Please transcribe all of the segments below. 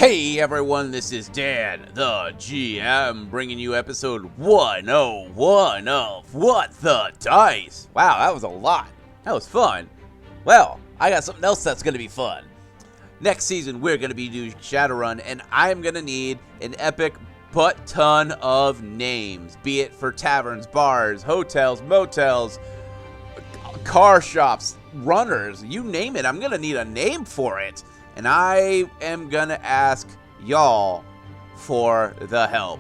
Hey everyone, this is Dan, the GM, bringing you episode 101 of What the Dice. Wow, that was a lot. That was fun. Well, I got something else that's going to be fun. Next season, we're going to be doing Shadowrun, and I'm going to need an epic butt ton of names, be it for taverns, bars, hotels, motels, car shops, runners, you name it. I'm going to need a name for it. And I am going to ask y'all for the help.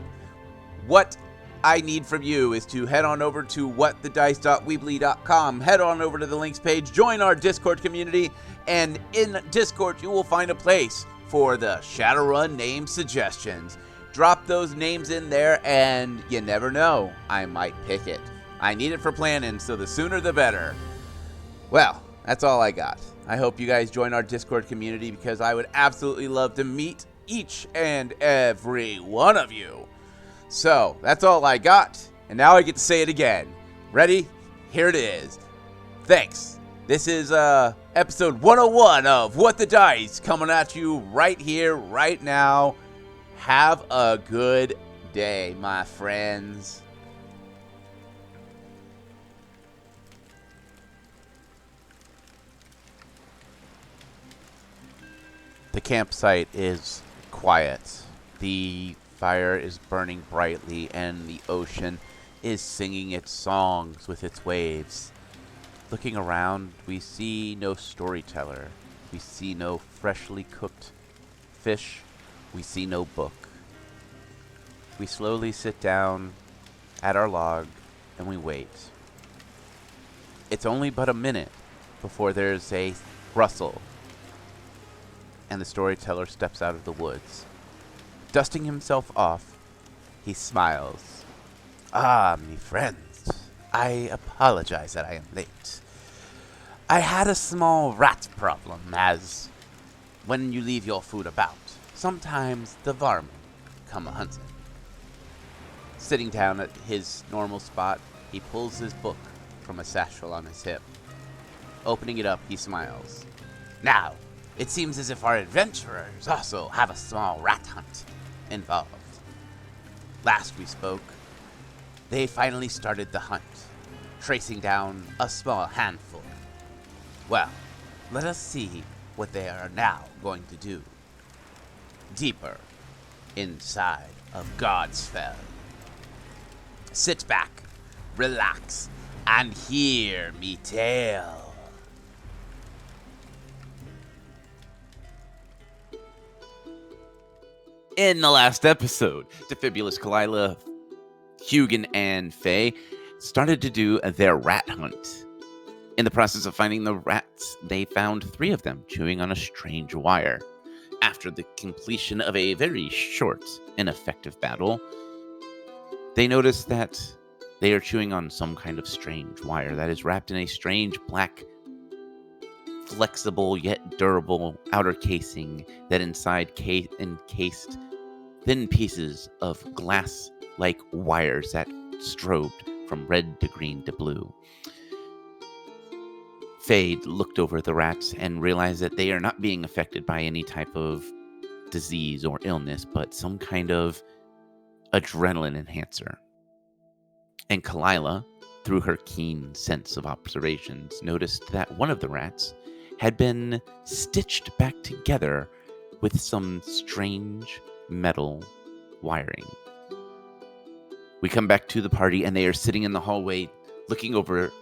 What I need from you is to head on over to whatthedice.weebly.com. Head on over to the links page. Join our Discord community. And in Discord, you will find a place for the Shadowrun name suggestions. Drop those names in there, and you never know, I might pick it. I need it for planning, so the sooner the better. Well, that's all I got. I hope you guys join our Discord community because I would absolutely love to meet each and every one of you. So, that's all I got, and now I get to say it again. Ready? Here it is. Thanks. This is episode 101 of What the Dice, coming at you right here, right now. Have a good day, my friends. The campsite is quiet. The fire is burning brightly, and the ocean is singing its songs with its waves. Looking around, we see no storyteller. We see no freshly cooked fish. We see no book. We slowly sit down at our log, and we wait. It's only but a minute before there's a rustle, and the storyteller steps out of the woods. Dusting himself off, he smiles. Ah, me friends, I apologize that I am late. I had a small rat problem, as when you leave your food about, sometimes the varmin come a-hunting. Sitting down at his normal spot, he pulls his book from a satchel on his hip. Opening it up, he smiles. Now, it seems as if our adventurers also have a small rat hunt involved. Last we spoke, they finally started the hunt, tracing down a small handful. Well, let us see what they are now going to do. Deeper inside of Godsfell. Sit back, relax, and hear me tell. In the last episode, Defibulous, Kalila, Hugin, and Faye started to do their rat hunt. In the process of finding the rats, they found 3 of them chewing on a strange wire. After the completion of a very short and effective battle, they noticed that they are chewing on some kind of strange wire that is wrapped in a strange black, flexible yet durable outer casing that inside encased thin pieces of glass-like wires that strobed from red to green to blue. Fade looked over the rats and realized that they are not being affected by any type of disease or illness, but some kind of adrenaline enhancer. And Kalila, through her keen sense of observations, noticed that one of the rats had been stitched back together with some strange metal wiring. We come back to the party, and they are sitting in the hallway looking over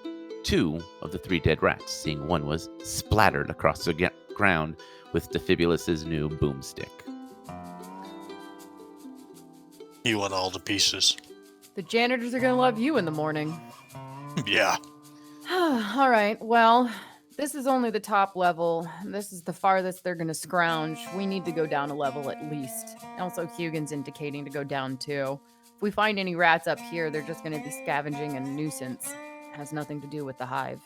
2 of the 3 dead rats, seeing one was splattered across the ground with Defibulus's new boomstick. You want all the pieces. The janitors are gonna love you in the morning. Yeah. All right, well, this is only the top level. This is the farthest they're gonna scrounge. We need to go down a level at least. Also, Hugin's indicating to go down too. If we find any rats up here, they're just gonna be scavenging a nuisance. It has nothing to do with the hive.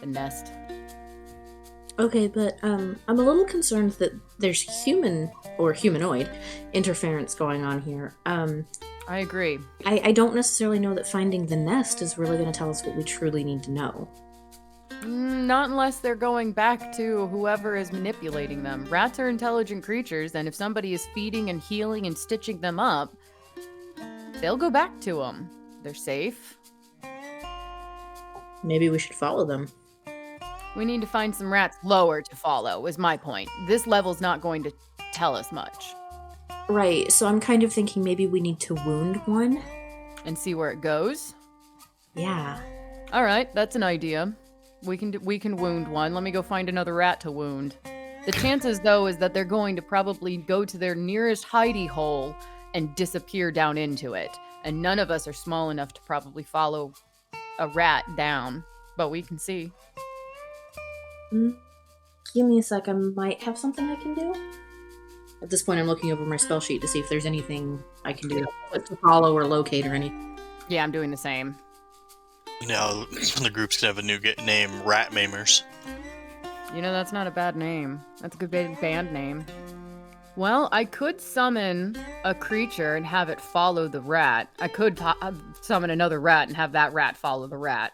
The nest. Okay, but I'm a little concerned that there's human or humanoid interference going on here. I agree. I don't necessarily know that finding the nest is really going to tell us what we truly need to know. Not unless they're going back to whoever is manipulating them. Rats are intelligent creatures, and if somebody is feeding and healing and stitching them up, they'll go back to them. They're safe. Maybe we should follow them. We need to find some rats lower to follow, is my point. This level's not going to tell us much. Right, so I'm kind of thinking maybe we need to wound one. And see where it goes? Yeah. All right, that's an idea. We can wound one. Let me go find another rat to wound. The chances, though, is that they're going to probably go to their nearest hidey hole and disappear down into it. And none of us are small enough to probably follow a rat down. But we can see. Give me a sec, I might have something I can do. At this point, I'm looking over my spell sheet to see if there's anything I can do to follow or locate or anything. Yeah, I'm doing the same. Now the group's gonna have a new name, Rat Maimers. You know, that's not a bad name. That's a good band name. Well, I could summon a creature and have it follow the rat. I could summon another rat and have that rat follow the rat.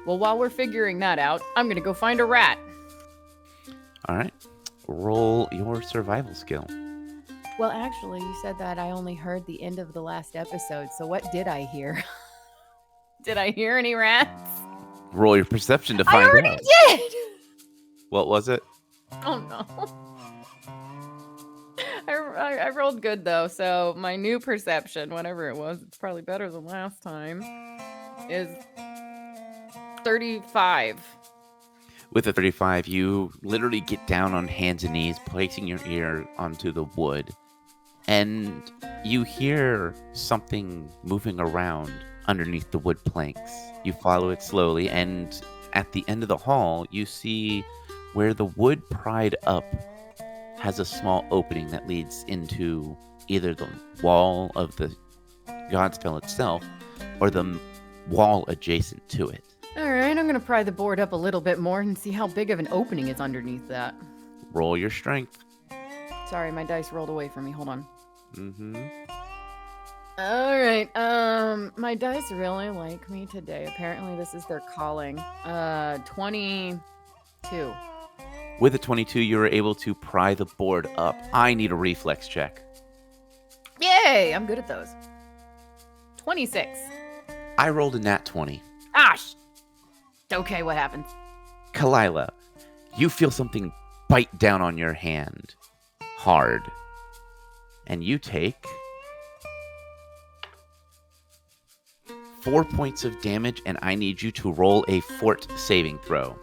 Well, while we're figuring that out, I'm gonna go find a rat. All right. Roll your survival skill. Well, actually, you said that I only heard the end of the last episode, so what did I hear? Did I hear any rats? Roll your perception to find I already out. did! What was it? Oh, no. I rolled good, though, so my new perception, whatever it was, it's probably better than last time, is 35. With a 35, you literally get down on hands and knees, placing your ear onto the wood, and you hear something moving around underneath the wood planks. You follow it slowly, and at the end of the hall, you see where the wood pried up has a small opening that leads into either the wall of the Godspell itself or the wall adjacent to it. All right, I'm going to pry the board up a little bit more and see how big of an opening is underneath that. Roll your strength. Sorry, my dice rolled away from me. Hold on. Mm-hmm. All right, my dice really like me today. Apparently this is their calling. 22. With a 22, you were able to pry the board up. I need a reflex check. Yay, I'm good at those. 26. I rolled a nat 20. Okay, what happens? Kalila, you feel something bite down on your hand. Hard. And you take 4 points of damage, and I need you to roll a fort saving throw.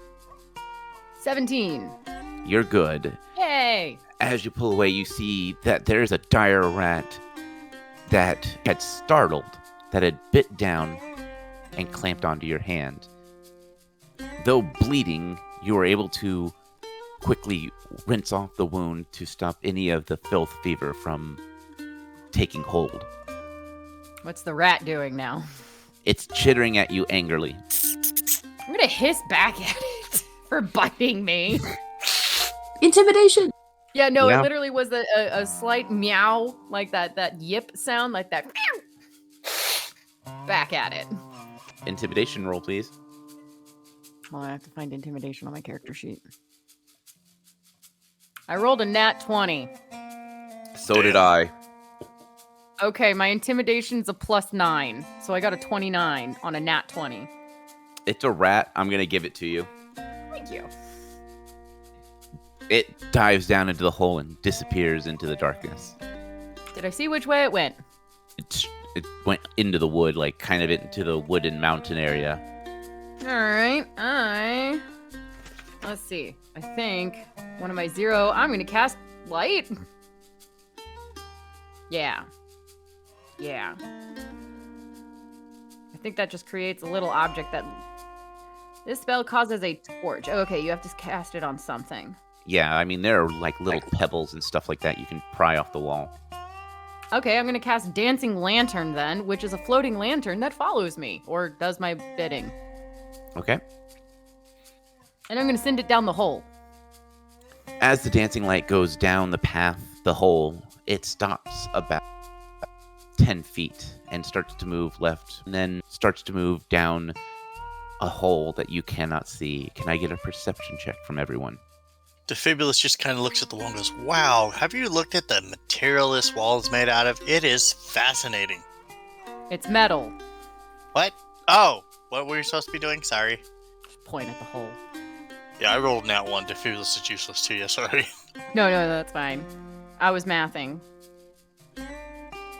17. You're good. Yay! As you pull away, you see that there's a dire rat that had startled, that had bit down and clamped onto your hand. Though bleeding, you were able to quickly rinse off the wound to stop any of the filth fever from taking hold. What's the rat doing now? It's chittering at you angrily. I'm gonna hiss back at it for biting me. Intimidation! Yeah, no, Yeah. it literally was a slight meow, like that yip sound, like that. Back at it. Intimidation roll, please. Well, I have to find intimidation on my character sheet. I rolled a nat 20. So did I. Okay, my intimidation's a +9, so I got a 29 on a nat 20. It's a rat. I'm going to give it to you. Thank you. It dives down into the hole and disappears into the darkness. Did I see which way it went? It went into the wood, like kind of into the wooden mountain area. Alright, let's see. I think one of my 0, I'm gonna cast light. Yeah. I think that just creates a little object that... This spell causes a torch. Oh, okay, you have to cast it on something. Yeah, I mean, there are like little pebbles and stuff like that you can pry off the wall. Okay, I'm gonna cast Dancing Lantern then, which is a floating lantern that follows me, or does my bidding. Okay. And I'm gonna send it down the hole. As the dancing light goes down the path, the hole, it stops about 10 feet and starts to move left, and then starts to move down a hole that you cannot see. Can I get a perception check from everyone? Defibulous just kind of looks at the wall and goes, "Wow, have you looked at the material this wall is made out of? It is fascinating." It's metal. What? Oh, what were you supposed to be doing? Sorry. Just point at the hole. Yeah, I rolled nat 1. Defibulous is useless too, yeah, sorry. No, that's fine. I was mathing.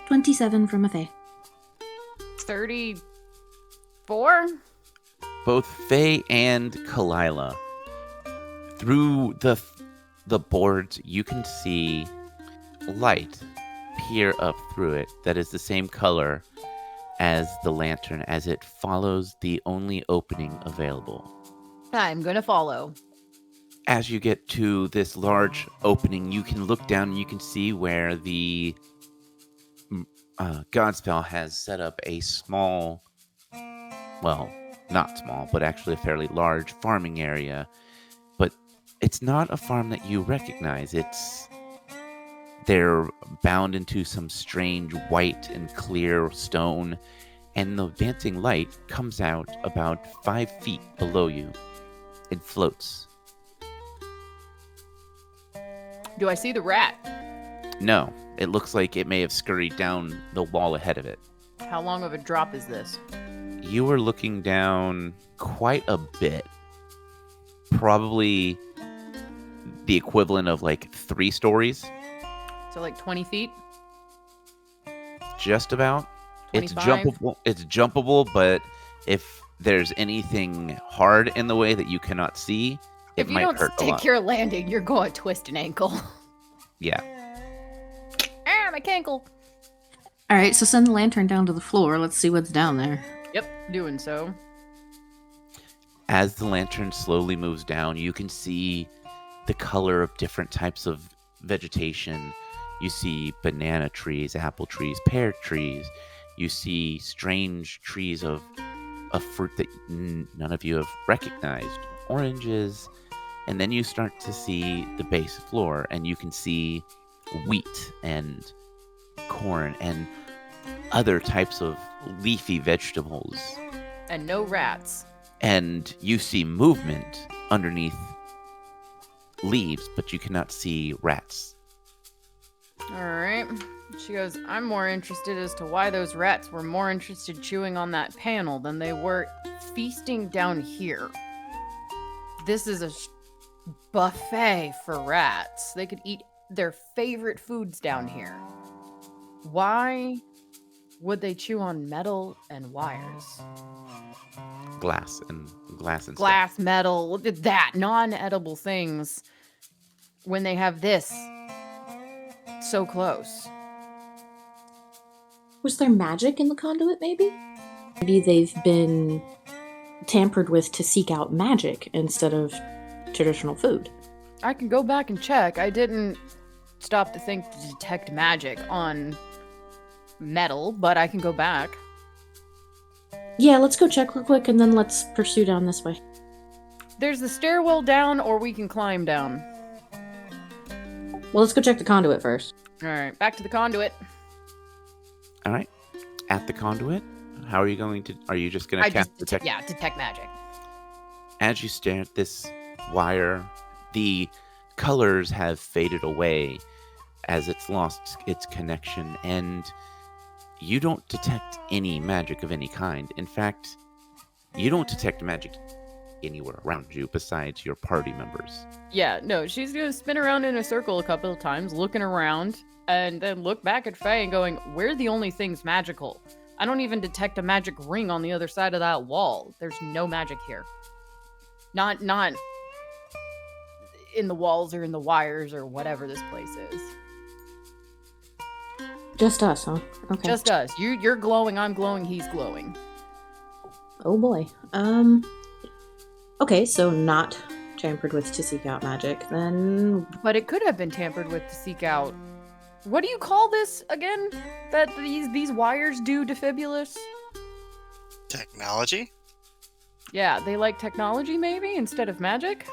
27 from a Fae. 34? Both Faye and Kalila. Through the boards, you can see light peer up through it that is the same color as the lantern, as it follows the only opening available. I'm gonna follow. As you get to this large opening, you can look down and you can see where the Godspell has set up a small, well, not small, but actually a fairly large farming area. But it's not a farm that you recognize. They're bound into some strange white and clear stone, and the dancing light comes out about 5 feet below you. It floats. Do I see the rat? No, it looks like it may have scurried down the wall ahead of it. How long of a drop is this? You are looking down quite a bit. Probably the equivalent of like 3 stories. So like 20 feet? Just about. 25? It's jumpable, but if there's anything hard in the way that you cannot see, it might hurt a lot. If you don't stick your landing, you're going to twist an ankle. Yeah. Ah, my cankle. All right, so send the lantern down to the floor. Let's see what's down there. Yep, doing so. As the lantern slowly moves down, you can see the color of different types of vegetation. You see banana trees, apple trees, pear trees. You see strange trees of a fruit that none of you have recognized. Oranges. And then you start to see the base floor, and you can see wheat and corn and other types of leafy vegetables. And no rats. And you see movement underneath leaves, but you cannot see rats. Alright. She goes, I'm more interested as to why those rats were more interested chewing on that panel than they were feasting down here. This is a buffet for rats. They could eat their favorite foods down here. Why would they chew on metal and wires? Glass and Glass, metal, look at that. Non-edible things when they have this so close. Was there magic in the conduit, maybe? Maybe they've been tampered with to seek out magic instead of traditional food. I can go back and check. I didn't stop to think to detect magic on metal, but I can go back. Yeah, let's go check real quick and then let's pursue down this way. There's the stairwell down, or we can climb down. Well, let's go check the conduit first. Alright, back to the conduit. All right. At the conduit, how are you going to? Are you just going to cast detect? Yeah, detect magic. As you stare at this wire, the colors have faded away as it's lost its connection, and you don't detect any magic of any kind. In fact, you don't detect magic anywhere around you besides your party members. Yeah, no, she's gonna spin around in a circle a couple of times, looking around, and then look back at Faye and going, we're the only things magical. I don't even detect a magic ring on the other side of that wall. There's no magic here. Not in the walls or in the wires or whatever this place is. Just us, huh? Okay. Just us. You're glowing, I'm glowing, he's glowing. Oh boy. Okay, so not tampered with to seek out magic, then... But it could have been tampered with to seek out... What do you call this again? That these wires do, Defibulous? Technology? Yeah, they like technology maybe instead of magic?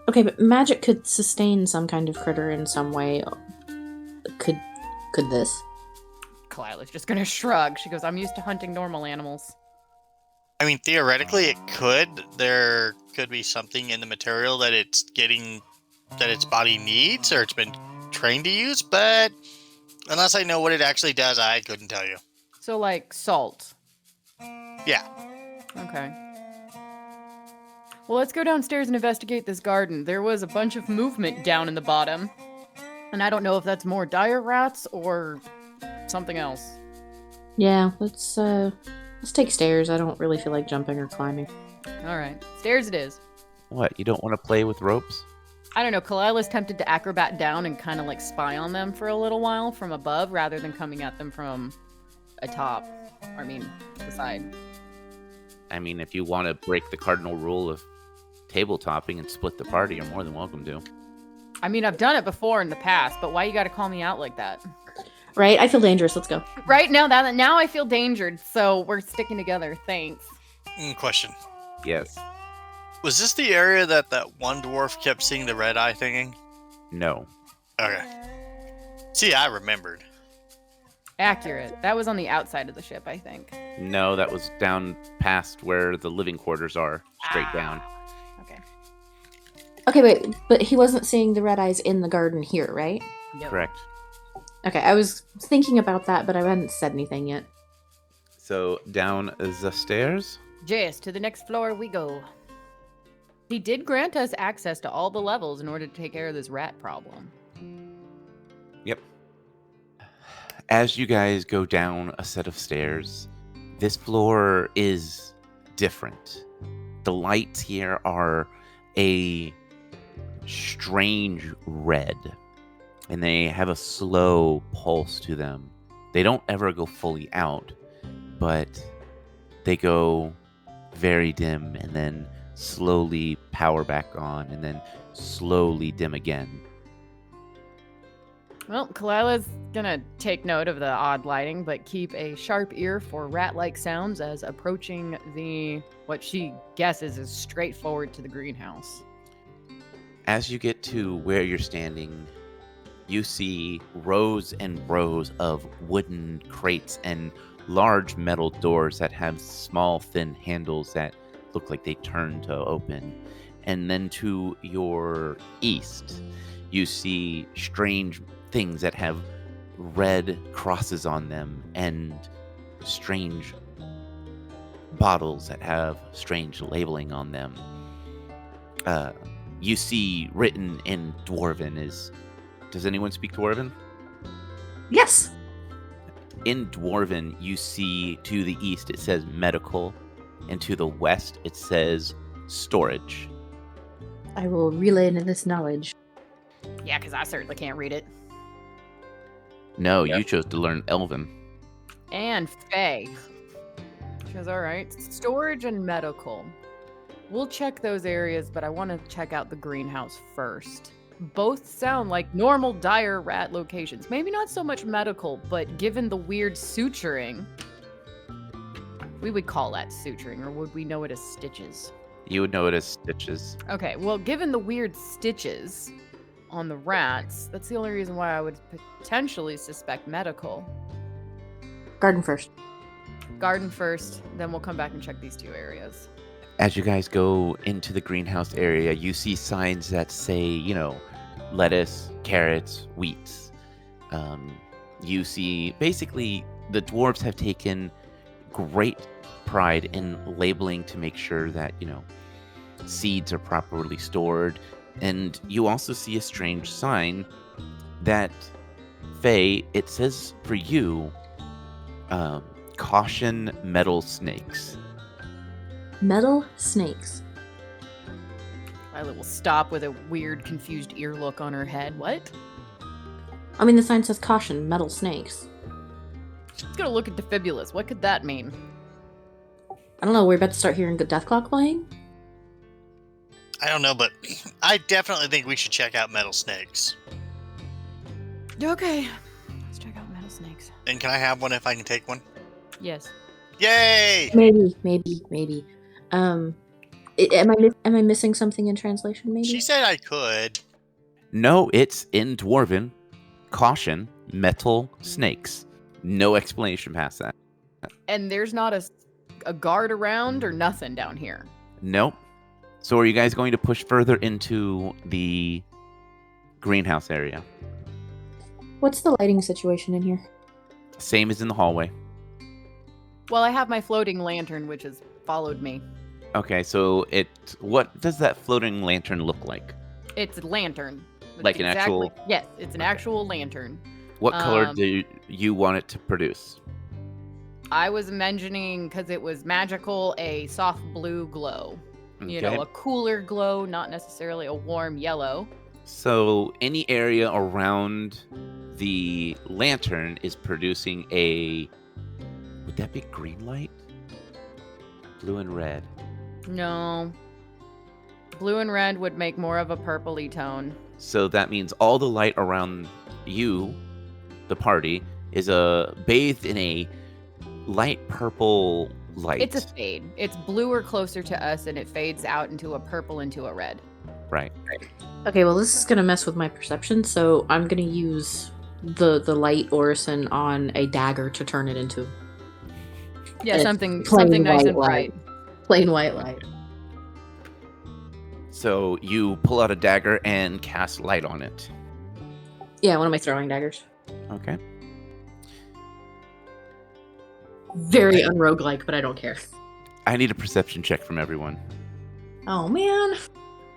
Okay, but magic could sustain some kind of critter in some way. Could this? Kalila's just gonna shrug. She goes, I'm used to hunting normal animals. I mean, theoretically, it could. There could be something in the material that it's getting, that its body needs, or it's been trained to use. But unless I know what it actually does, I couldn't tell you. So, like salt. Yeah. Okay. Well, let's go downstairs and investigate this garden. There was a bunch of movement down in the bottom. And I don't know if that's more dire rats or something else. Yeah, let's take stairs. I don't really feel like jumping or climbing. All right. Stairs it is. What, you don't want to play with ropes? I don't know. Kalila's tempted to acrobat down and kind of like spy on them for a little while from above rather than coming at them from atop. I mean, the side. I mean, if you want to break the cardinal rule of tabletopping and split the party, you're more than welcome to. I mean, I've done it before in the past, but why you gotta call me out like that? Right? I feel dangerous. Let's go. Right now, now I feel endangered, so we're sticking together. Thanks. Question. Yes. Was this the area that one dwarf kept seeing the red eye thinking? No. Okay. See, I remembered. Accurate. That was on the outside of the ship, I think. No, that was down past where the living quarters are, straight down. Okay. Okay, wait, but he wasn't seeing the red eyes in the garden here, right? Yep. Correct. Okay, I was thinking about that, but I hadn't said anything yet. So, down the stairs? Yes, to the next floor we go. He did grant us access to all the levels in order to take care of this rat problem. Yep. As you guys go down a set of stairs, this floor is different. The lights here are a strange red, and they have a slow pulse to them. They don't ever go fully out, but they go very dim and then slowly power back on and then slowly dim again. Well, Kalila's gonna take note of the odd lighting, but keep a sharp ear for rat-like sounds as approaching what she guesses is straightforward to the greenhouse. As you get to where you're standing, you see rows and rows of wooden crates and large metal doors that have small, thin handles that look like they turn to open. And then to your east, you see strange things that have red crosses on them and strange bottles that have strange labeling on them. You see written in Dwarven is... Does anyone speak Dwarven? Yes! In Dwarven, you see to the east it says medical, and to the west it says storage. I will relay this knowledge. Yeah, because I certainly can't read it. No, Yep. you chose to learn Elven. And Faye. She goes, all right, storage and medical. We'll check those areas, but I want to check out the greenhouse first. Both sound like normal dire rat locations. Maybe not so much medical, but given the weird suturing, we would call that suturing, or would we know it as stitches? You would know it as stitches. Okay, well, given the weird stitches on the rats, that's the only reason why I would potentially suspect medical. Garden first. Garden first, then we'll come back and check these two areas. As you guys go into the greenhouse area, you see signs that say, lettuce, carrots, wheats. You see, basically, the dwarves have taken great pride in labeling to make sure that, seeds are properly stored. And you also see a strange sign that, Faye, it says for you, caution metal snakes. Metal snakes. Lila will stop with a weird, confused ear look on her head. What? I mean, the sign says caution, metal snakes. She's gonna look at Defibulus. What could that mean? I don't know, we're about to start hearing the death clock playing? I don't know, but I definitely think we should check out metal snakes. Okay. Let's check out metal snakes. And can I have one if I can take one? Yes. Yay! Maybe. Am I missing something in translation, maybe? She said I could. No, it's in Dwarven. Caution, metal snakes. No explanation past that. And there's not a guard around or nothing down here? Nope. So are you guys going to push further into the greenhouse area? What's the lighting situation in here? Same as in the hallway. Well, I have my floating lantern, which has followed me. Okay, so what does that floating lantern look like? It's a lantern. It's Like an actual... Yes, it's an actual lantern. What color do you want it to produce? I was mentioning, because it was magical, a soft blue glow. You know, a cooler glow, not necessarily a warm yellow. So any area around the lantern is producing a... Would that be green light? Blue and red. No. Blue and red would make more of a purpley tone. So that means all the light around you, the party, is bathed in a light purple light. It's a fade. It's bluer closer to us, and it fades out into a purple, into a red. Right. Okay, well, this is going to mess with my perception, so I'm going to use the light orison on a dagger to turn it into... Yeah, something nice and bright. Plain white light. So you pull out a dagger and cast light on it. Yeah, one of my throwing daggers. Okay. Very unroguelike, but I don't care. I need a perception check from everyone. Oh, man.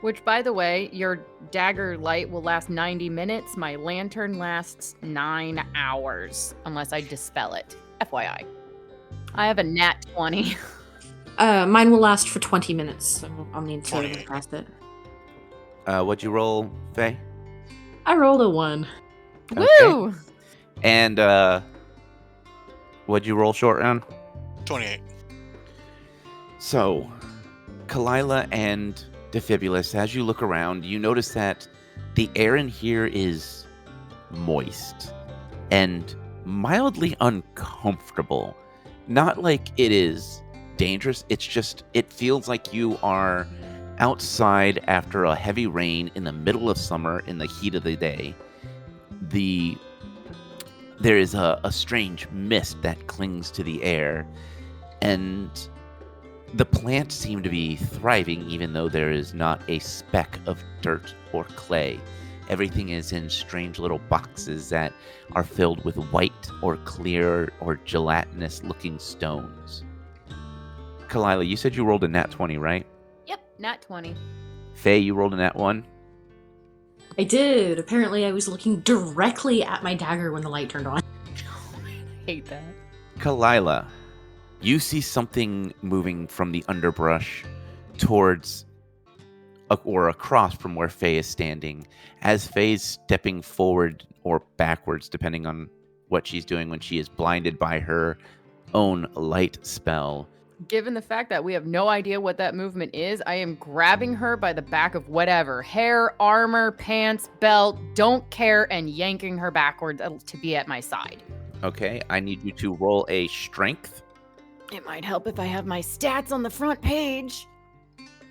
Which, by the way, your dagger light will last 90 minutes. My lantern lasts 9 hours, unless I dispel it. FYI. I have a nat 20. Mine will last for 20 minutes, so I'll need to 28. cast it. What'd you roll, Faye? I rolled a 1. Okay. Woo! And what'd you roll short round? 28. So, Kalila and Defibulus, as you look around, you notice that the air in here is moist and mildly uncomfortable. Not like it is dangerous, it's just, it feels like you are outside after a heavy rain in the middle of summer in the heat of the day. There is a strange mist that clings to the air, and the plants seem to be thriving even though there is not a speck of dirt or clay. Everything is in strange little boxes that are filled with white or clear or gelatinous looking stones. Kalila, you said you rolled a nat 20, right? Yep, nat 20. Faye, you rolled a nat 1? I did. Apparently, I was looking directly at my dagger when the light turned on. I hate that. Kalila, you see something moving from the underbrush towards or across from where Faye is standing. As Faye's stepping forward or backwards, depending on what she's doing when she is blinded by her own light spell. Given the fact that we have no idea what that movement is, I am grabbing her by the back of whatever. Hair, armor, pants, belt, don't care, and yanking her backwards to be at my side. Okay, I need you to roll a strength. It might help if I have my stats on the front page.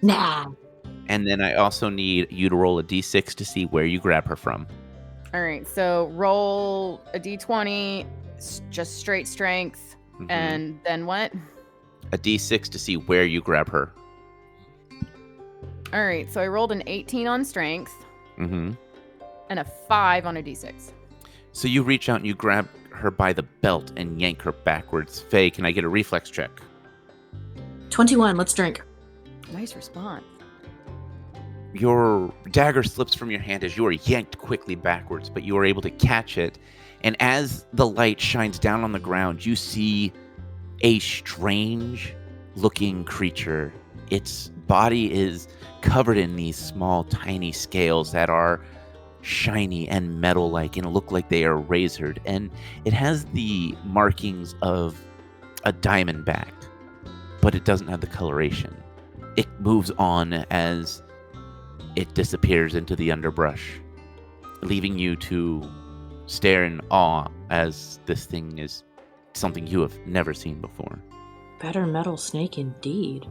Nah. And then I also need you to roll a d6 to see where you grab her from. All right, so roll a d20, just straight strength, Mhm. and then what? A d6 to see where you grab her. All right, so I rolled an 18 on strength Mm-hmm. and a 5 on a d6. So you reach out and you grab her by the belt and yank her backwards. Faye, can I get a reflex check? 21, let's drink. Nice response. Your dagger slips from your hand as you are yanked quickly backwards, but you are able to catch it. And as the light shines down on the ground, you see a strange looking creature. Its body is covered in these small, tiny scales that are shiny and metal-like and look like they are razored. And it has the markings of a diamondback, but it doesn't have the coloration. It moves on as it disappears into the underbrush, leaving you to stare in awe as this thing is something you have never seen before. Better metal snake indeed.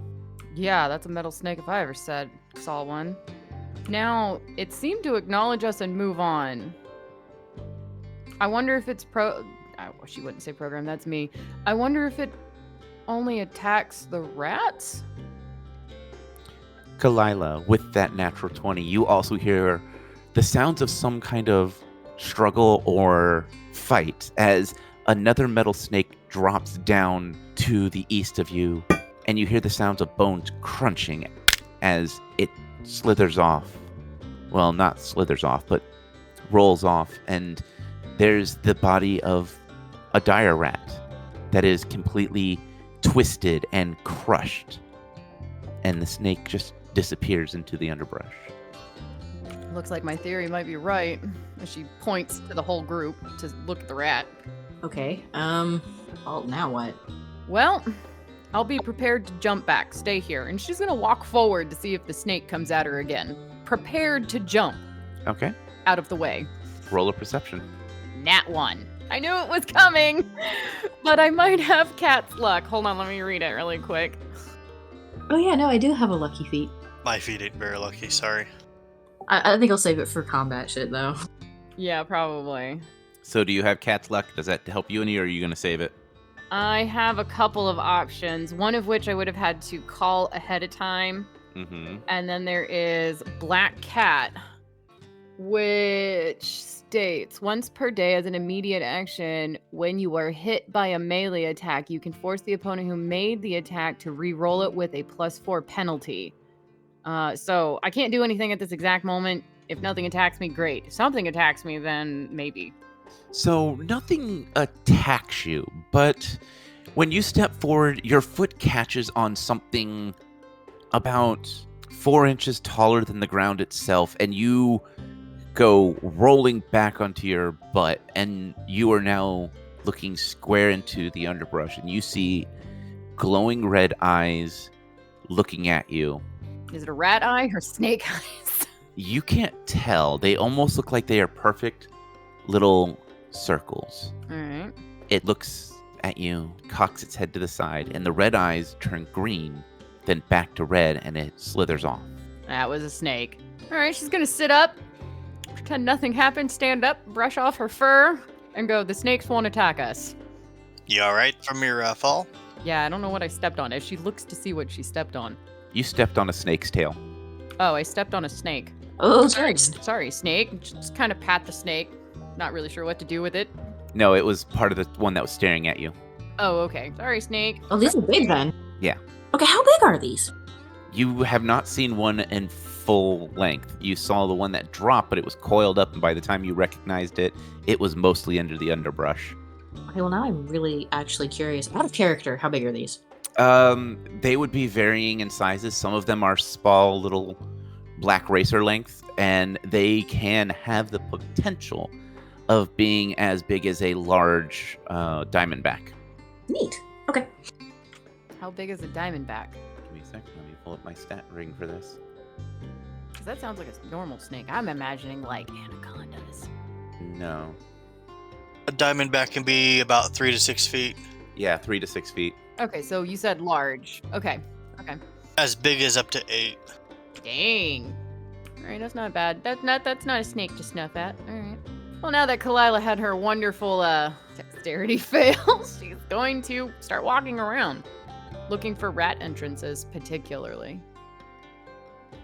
Yeah, that's a metal snake if I ever saw one. Now, it seemed to acknowledge us and move on. I wonder if it's she wouldn't say program, that's me. I wonder if it only attacks the rats? Kalila, with that natural 20, you also hear the sounds of some kind of struggle or fight as another metal snake drops down to the east of you, and you hear the sounds of bones crunching as it slithers off. Well, not slithers off, but rolls off, and there's the body of a dire rat that is completely twisted and crushed, and the snake just disappears into the underbrush. Looks like my theory might be right. As she points to the whole group to look at the rat. Okay. Well, now what? Well, I'll be prepared to jump back. Stay here. And she's going to walk forward to see if the snake comes at her again. Prepared to jump. Okay. Out of the way. Roll a perception. Nat 1. I knew it was coming, but I might have cat's luck. Hold on, let me read it really quick. Oh yeah, no, I do have a lucky feat. My feet ain't very lucky, sorry. I think I'll save it for combat shit though. Yeah, probably. So do you have cat's luck? Does that help you any, or are you going to save it? I have a couple of options, one of which I would have had to call ahead of time. Mm-hmm. And then there is Black Cat, which states once per day as an immediate action, when you are hit by a melee attack, you can force the opponent who made the attack to re-roll it with a +4 penalty. So I can't do anything at this exact moment. If nothing attacks me, great. If something attacks me, then maybe. So nothing attacks you, but when you step forward, your foot catches on something about 4 inches taller than the ground itself, and you go rolling back onto your butt, and you are now looking square into the underbrush, and you see glowing red eyes looking at you. Is it a rat eye or snake eyes? You can't tell. They almost look like they are perfect little circles. All right. It looks at you, cocks its head to the side, and the red eyes turn green, then back to red, and it slithers off. That was a snake. All right, she's gonna sit up, pretend nothing happened, stand up, brush off her fur, and go, the snakes won't attack us. You alright from your fall? Yeah, I don't know what I stepped on. As she looks to see what she stepped on. You stepped on a snake's tail. Oh, I stepped on a snake. Oh, sorry. Sorry, snake. Just kind of pat the snake. Not really sure what to do with it. No, it was part of the one that was staring at you. Oh, okay. Sorry, snake. Oh, these are big then. Yeah. Okay, how big are these? You have not seen one in full length. You saw the one that dropped, but it was coiled up, and by the time you recognized it, it was mostly under the underbrush. Okay, well now I'm really actually curious. Out of character, how big are these? They would be varying in sizes. Some of them are small, little black racer length, and they can have the potential of being as big as a large diamondback. Neat. Okay. How big is a diamondback? Give me a second. Let me pull up my stat ring for this. Because that sounds like a normal snake. I'm imagining like anacondas. No. A diamondback can be about 3 to 6 feet. Yeah, 3 to 6 feet. Okay, so you said large. Okay. Okay. As big as up to 8. Dang. All right, that's not bad. That's not a snake to snuff at. All right. Well, now that Kalila had her wonderful dexterity fail, she's going to start walking around, looking for rat entrances, particularly.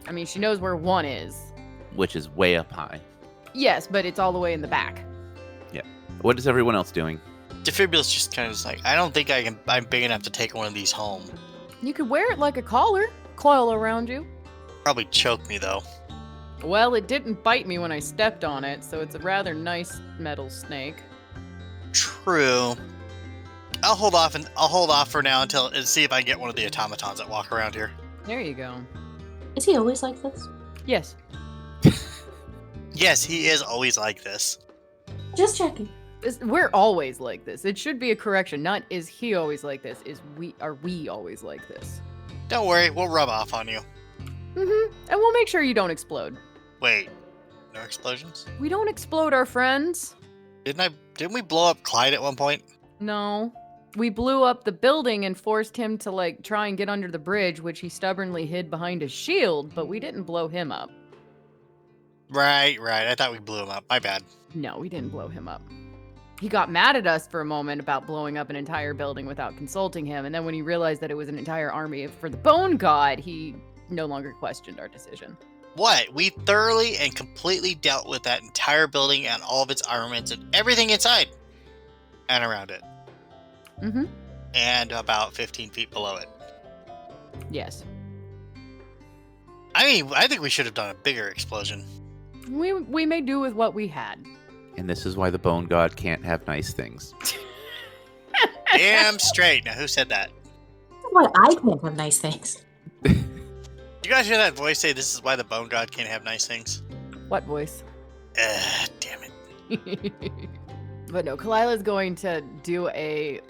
I mean, she knows where one is. Which is way up high. Yes, but it's all the way in the back. What is everyone else doing? Defibula's just kind of like, I don't think I'm big enough to take one of these home. You could wear it like a collar, coil around you. Probably choke me though. Well, it didn't bite me when I stepped on it, so it's a rather nice metal snake. True. I'll hold off for now and see if I can get one of the automatons that walk around here. There you go. Is he always like this? Yes. Yes, he is always like this. Just checking. We're always like this. It should be a correction. Not is he always like this, are we always like this? Don't worry, we'll rub off on you. Mm-hmm. And we'll make sure you don't explode. Wait, no explosions? We don't explode our friends. Didn't we blow up Clyde at one point? No. We blew up the building and forced him to like try and get under the bridge, which he stubbornly hid behind his shield, but we didn't blow him up. Right. I thought we blew him up. My bad. No, we didn't blow him up. he got mad at us for a moment about blowing up an entire building without consulting him. And then when he realized that it was an entire army for the Bone God, he no longer questioned our decision. What? We thoroughly and completely dealt with that entire building and all of its armaments and everything inside and around it. Mm-hmm. And about 15 feet below it. Yes. I mean, I think we should have done a bigger explosion. We may do with what we had. And this is why the Bone God can't have nice things. Damn straight. Now, who said that? That's why I can't have nice things. You guys hear that voice say this is why the Bone God can't have nice things? What voice? Damn it. But no, Kalila's going to do a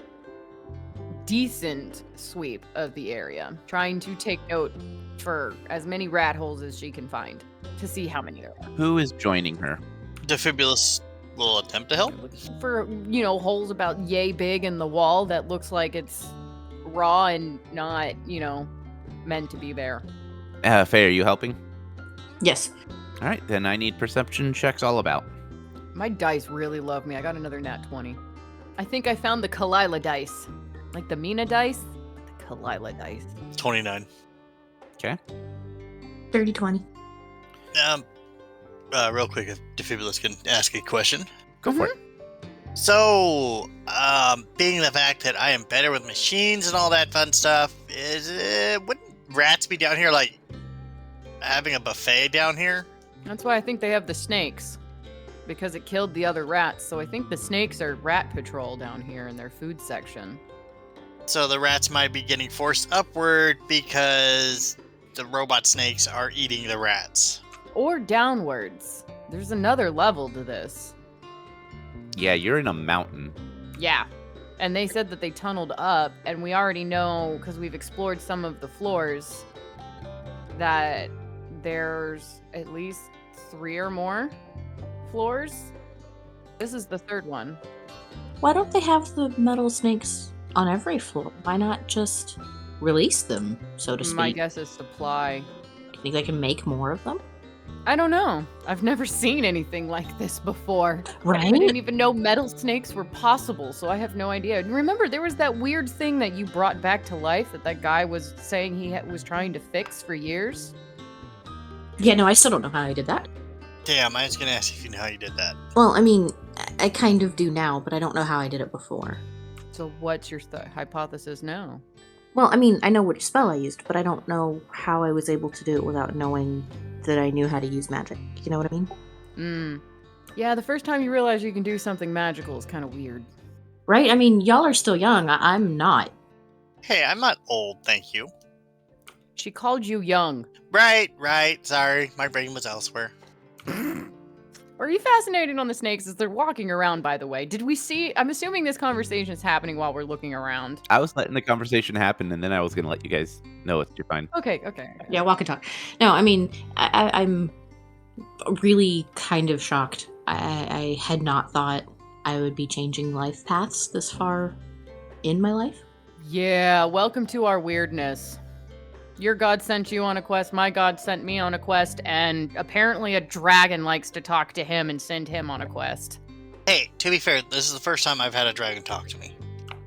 decent sweep of the area, trying to take note for as many rat holes as she can find to see how many there are. Who is joining her? Defibulous will attempt to help. For, holes about yay big in the wall that looks like it's raw and not, meant to be there. Faye, are you helping? Yes. All right, then I need perception checks all about. My dice really love me. I got another nat 20. I think I found the Kalila dice. Like the Mina dice, the Kalila dice. 29. Okay. 30-20. Real quick, if Defibulous can ask a question. Go for it. So, being the fact that I am better with machines and all that fun stuff, wouldn't rats be down here, like, having a buffet down here? That's why I think they have the snakes. Because it killed the other rats, so I think the snakes are rat patrol down here in their food section. So the rats might be getting forced upward because the robot snakes are eating the rats. Or downwards. There's another level to this. Yeah, you're in a mountain. Yeah. And they said that they tunneled up, and we already know, because we've explored some of the floors, that there's at least 3 or more floors. This is the 3rd one. Why don't they have the metal snakes on every floor? Why not just release them, so to speak? My guess is supply. Do you think they can make more of them? I don't know. I've never seen anything like this before. Right? I didn't even know metal snakes were possible, so I have no idea. Remember, there was that weird thing that you brought back to life that guy was saying he was trying to fix for years? Yeah, no, I still don't know how I did that. Damn, I was going to ask if you know how you did that. Well, I mean, I kind of do now, but I don't know how I did it before. So what's your hypothesis now? Well, I mean, I know which spell I used, but I don't know how I was able to do it without knowing that I knew how to use magic. You know what I mean? Yeah, the first time you realize you can do something magical is kind of weird. Right? I mean, y'all are still young. I'm not. Hey, I'm not old, thank you. She called you young. Right. Sorry, my brain was elsewhere. Are you fascinated on the snakes as they're walking around, by the way? Did we see... I'm assuming this conversation is happening while we're looking around. I was letting the conversation happen, and then I was going to let you guys know it's your fine. Okay. Yeah, walk and talk. No, I mean, I'm really kind of shocked. I had not thought I would be changing life paths this far in my life. Yeah, welcome to our weirdness. Your god sent you on a quest, my god sent me on a quest, and apparently a dragon likes to talk to him and send him on a quest. Hey, to be fair, this is the first time I've had a dragon talk to me.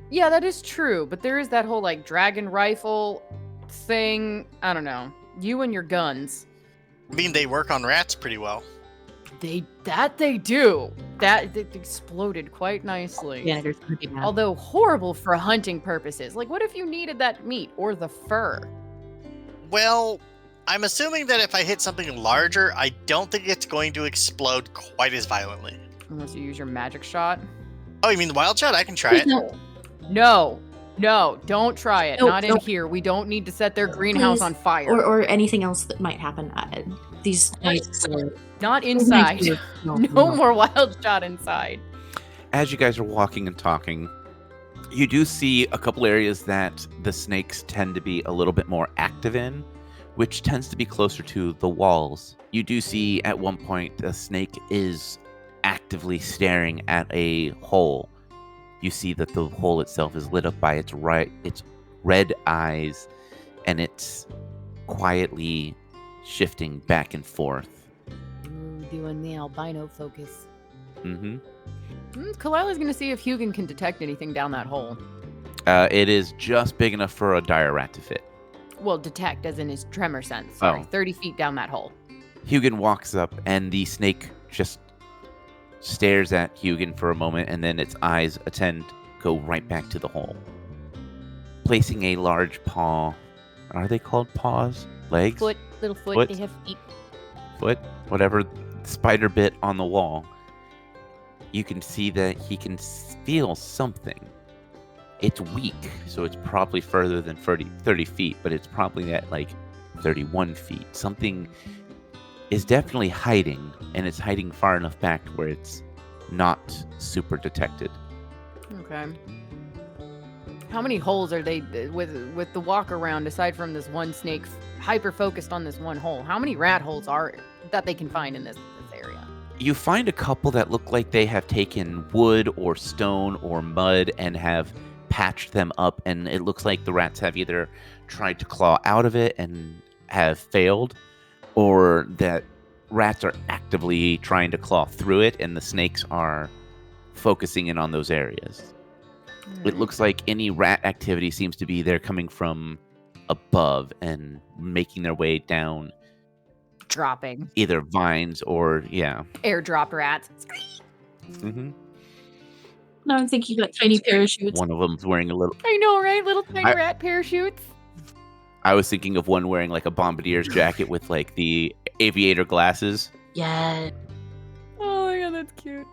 Yeah, that is true, but there is that whole, dragon rifle thing. I don't know. You and your guns. I mean, they work on rats pretty well. They do. That exploded quite nicely. Yeah, there's pretty bad. Although horrible for hunting purposes. What if you needed that meat or the fur? Well, I'm assuming that if I hit something larger, I don't think it's going to explode quite as violently. Unless you use your magic shot. Oh, you mean the wild shot? I can try it. No. No, don't try it. No, Not in no. here. We don't need to set their greenhouse Please. on fire. Or anything else that might happen. These nights Not inside. No. No more wild shot inside. As you guys are walking and talking, you do see a couple areas that the snakes tend to be a little bit more active in, which tends to be closer to the walls. You do see at one point a snake is actively staring at a hole. You see that the hole itself is lit up by its red eyes, and it's quietly shifting back and forth. Ooh, doing the albino focus. Mm-hmm. Kalila's going to see if Hugin can detect anything down that hole. It is just big enough for a dire rat to fit. Well, detect as in his tremor sense. Sorry, Oh. 30 feet down that hole. Hugin walks up, and the snake just stares at Hugin for a moment, and then its eyes go right back to the hole. Placing a large paw. Are they called paws? Legs? Little foot. Foot? They have feet. Foot? Whatever spider bit on the wall. You can see that he can feel something. It's weak, so it's probably further than 30 feet, but it's probably at like 31 feet. Something is definitely hiding, and it's hiding far enough back to where it's not super detected. Okay. How many holes are they with the walk around aside from this one snake hyper focused on this one hole? How many rat holes are that they can find in this area? You find a couple that look like they have taken wood or stone or mud and have patched them up, and it looks like the rats have either tried to claw out of it and have failed, or that rats are actively trying to claw through it and the snakes are focusing in on those areas. It looks like any rat activity seems to be they're coming from above and making their way down Dropping. either vines or, yeah. Airdrop rats. Mm-hmm. No, I'm thinking like tiny parachutes. One of them's wearing a little... I know, right? Little tiny rat parachutes. I was thinking of one wearing like a bombardier's jacket with like the aviator glasses. Yeah. Oh my god, that's cute.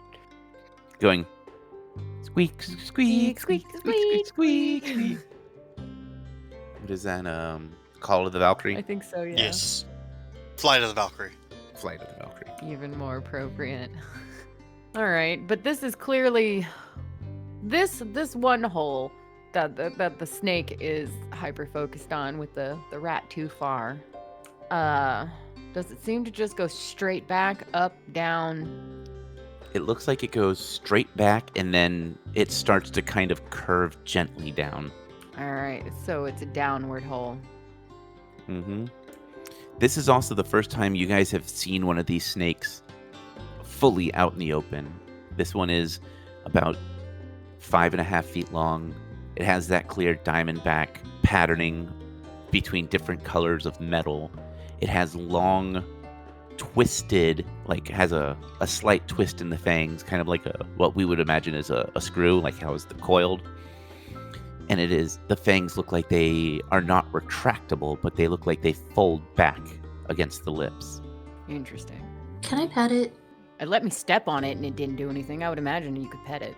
Going squeak, squeak, squeak, squeak, squeak, squeak. What is that? Call of the Valkyrie? I think so, yeah. Yes. Flight of the Valkyrie. Flight of the Valkyrie. Even more appropriate. All right, but this is clearly this one hole that the snake is hyper focused on with the rat too far. Does it seem to just go straight back, up, down? It looks like it goes straight back and then it starts to kind of curve gently down. All right, so it's a downward hole. Mm-hmm. This is also the first time you guys have seen one of these snakes fully out in the open. This one is about 5.5 feet long. It has that clear diamond back patterning between different colors of metal. It has long, twisted, like has a slight twist in the fangs, kind of like what we would imagine is a screw, like how it's coiled. And the fangs look like they are not retractable, but they look like they fold back against the lips. Interesting. Can I pet it? It let me step on it and it didn't do anything. I would imagine you could pet it.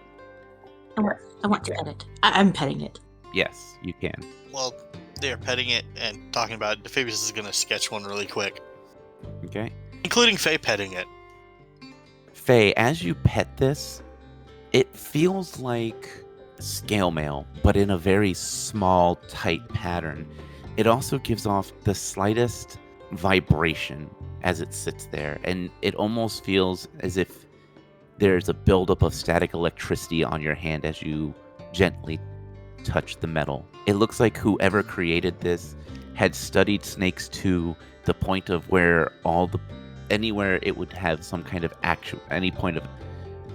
I want to pet it. I'm petting it. Yes, you can. Well, they're petting it and talking about it. Phoebus is going to sketch one really quick, Okay. including Faye petting it. Faye, as you pet this, it feels like scale mail, but in a very small, tight pattern. It also gives off the slightest vibration as it sits there, and it almost feels as if there's a buildup of static electricity on your hand as you gently touch the metal. It looks like whoever created this had studied snakes to the point of where anywhere it would have some kind of any point of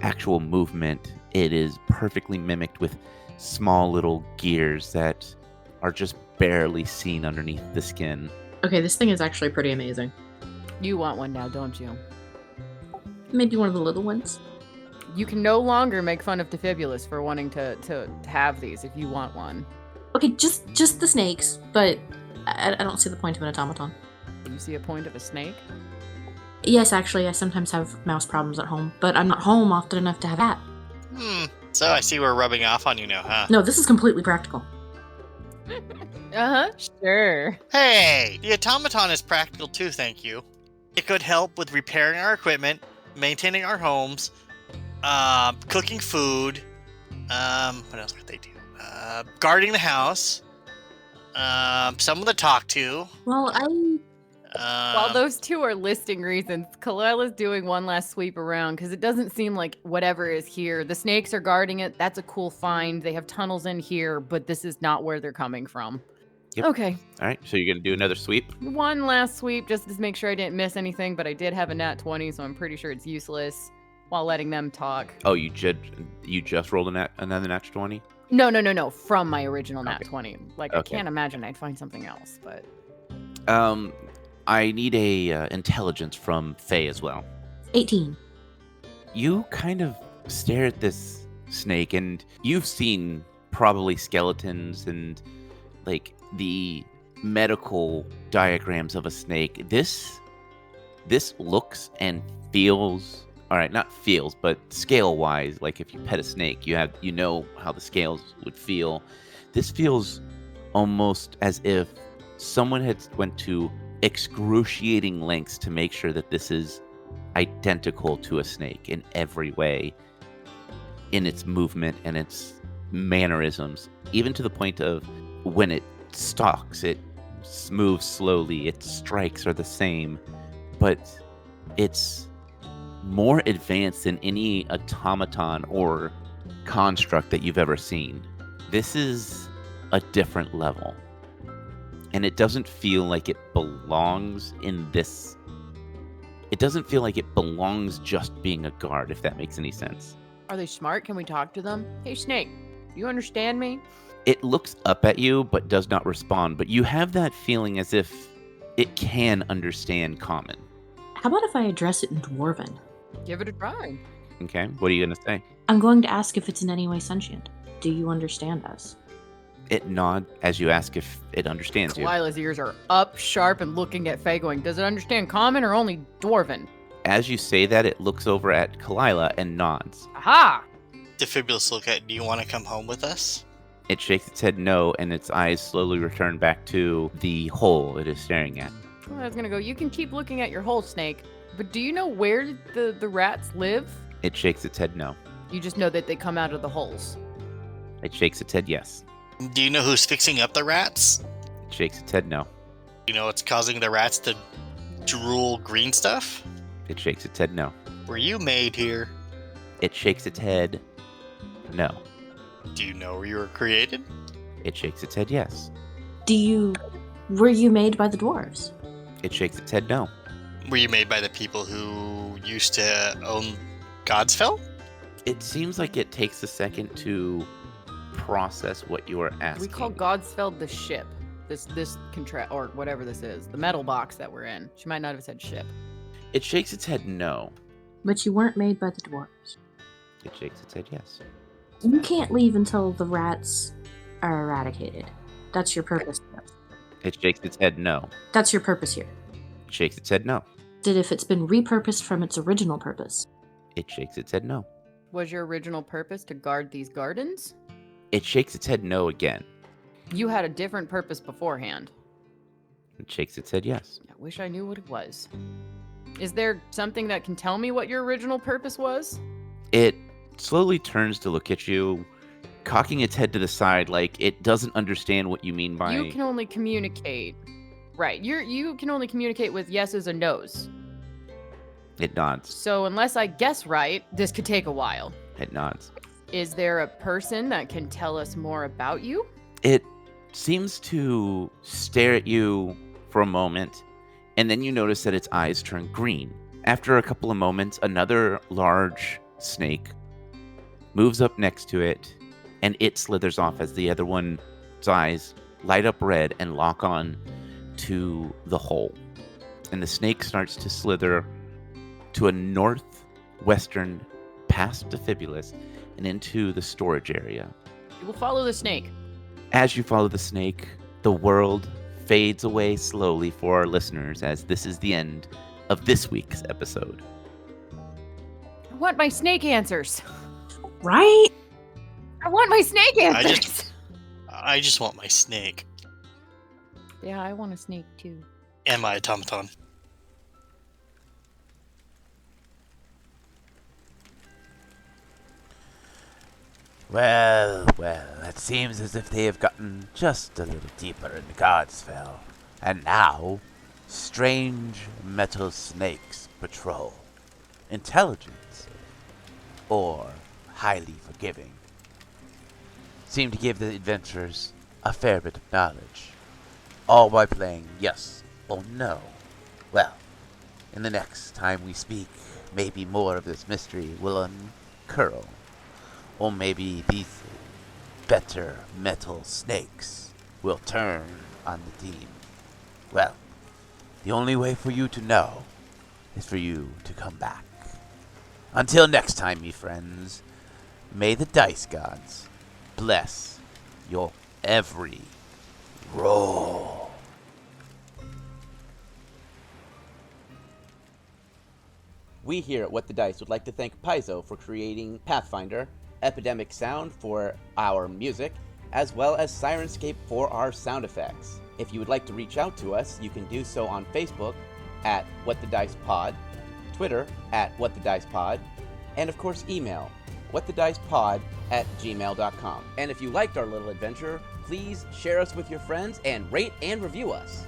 actual movement, it is perfectly mimicked with small little gears that are just barely seen underneath the skin. Okay, this thing is actually pretty amazing. You want one now, don't you? Maybe one of the little ones. You can no longer make fun of Defibulus for wanting to have these if you want one. Okay, just the snakes, but I don't see the point of an automaton. Do you see a point of a snake? Yes, actually, I sometimes have mouse problems at home, but I'm not home often enough to have that. So I see we're rubbing off on you now, huh? No, this is completely practical. Uh-huh, sure. Hey! The automaton is practical too, thank you. It could help with repairing our equipment, maintaining our homes, cooking food, what else could they do? Guarding the house, someone to talk to. Well, While those two are listing reasons, Kalila's doing one last sweep around because it doesn't seem like whatever is here. The snakes are guarding it. That's a cool find. They have tunnels in here, but this is not where they're coming from. Yep. Okay. All right, so you're going to do another sweep? One last sweep just to make sure I didn't miss anything, but I did have a nat 20, so I'm pretty sure it's useless. while letting them talk. Oh, you just rolled another natural 20? No. From my original nat Okay. 20. Like, I Okay. can't imagine I'd find something else, but I need a intelligence from Faye as well. 18. You kind of stare at this snake, and you've seen probably skeletons and like the medical diagrams of a snake. This looks and feels, all right, not feels, but scale wise, like if you pet a snake, you know how the scales would feel. This feels almost as if someone had went to excruciating lengths to make sure that this is identical to a snake in every way, in its movement and its mannerisms, even to the point of when it stalks, it moves slowly, its strikes are the same, but it's more advanced than any automaton or construct that you've ever seen. This is a different level, and it doesn't feel like it belongs in this. It doesn't feel like it belongs just being a guard, if that makes any sense. are they smart? Can we talk to them? Hey, Snake, you understand me? It looks up at you, but does not respond, but you have that feeling as if it can understand common. How about if I address it in Dwarven? Give it a try. Okay, what are you going to say? I'm going to ask if it's in any way sentient. Do you understand us? It nods as you ask if it understands you. Lila's ears are up, sharp, and looking at Faye going, does it understand common or only Dwarven? As you say that, it looks over at Kalila and nods. Aha! Defibulous look at, do you want to come home with us? It shakes its head no, and its eyes slowly return back to the hole it is staring at. Well, I was gonna go, you can keep looking at your hole, Snake, but do you know where the rats live? It shakes its head no. You just know that they come out of the holes. It shakes its head yes. Do you know who's fixing up the rats? It shakes its head no. Do you know what's causing the rats to drool green stuff? It shakes its head no. Were you made here? It shakes its head no. Do you know where you were created? It shakes its head yes. Were you made by the dwarves? It shakes its head no. Were you made by the people who used to own Godsfell? It seems like it takes a second to process what you are asking. We call Godsfeld the ship. This or whatever this is, the metal box that we're in. She might not have said ship. It shakes its head no. But you weren't made by the dwarves. It shakes its head yes. You can't leave until the rats are eradicated. That's your purpose. It shakes its head no. That's your purpose here. It shakes its head no. That if it's been repurposed from its original purpose. It shakes its head no. Was your original purpose to guard these gardens? It shakes its head no again. You had a different purpose beforehand. It shakes its head yes. I wish I knew what it was. Is there something that can tell me what your original purpose was? It slowly turns to look at you, cocking its head to the side like it doesn't understand what you mean by... You can only communicate. Right, you can only communicate with yeses and nos. It nods. So unless I guess right, this could take a while. It nods. Is there a person that can tell us more about you? It seems to stare at you for a moment, and then you notice that its eyes turn green. After a couple of moments, another large snake moves up next to it, and it slithers off as the other one's eyes light up red and lock on to the hole. And the snake starts to slither to a northwestern past Defibulous and into the storage area. You will follow the snake. As you follow the snake, the world fades away slowly for our listeners, as this is the end of this week's episode. I want my snake answers. Right? I want my snake answers. I just want my snake Yeah, I want a snake too. and my automaton. Well, it seems as if they have gotten just a little deeper in Godsfell. And now, strange metal snakes patrol. Intelligent or highly forgiving. Seem to give the adventurers a fair bit of knowledge. All by playing yes or no. Well, in the next time we speak, maybe more of this mystery will uncurl. Or maybe these better metal snakes will turn on the team. Well, the only way for you to know is for you to come back. Until next time, me friends, may the dice gods bless your every roll. We here at What the Dice would like to thank Paizo for creating Pathfinder, Epidemic Sound for our music, as well as Sirenscape for our sound effects. If you would like to reach out to us, you can do so on Facebook at What the Dice Pod, Twitter at What the Dice Pod, and of course email whatthedicepod@gmail.com. And if you liked our little adventure, please share us with your friends and rate and review us.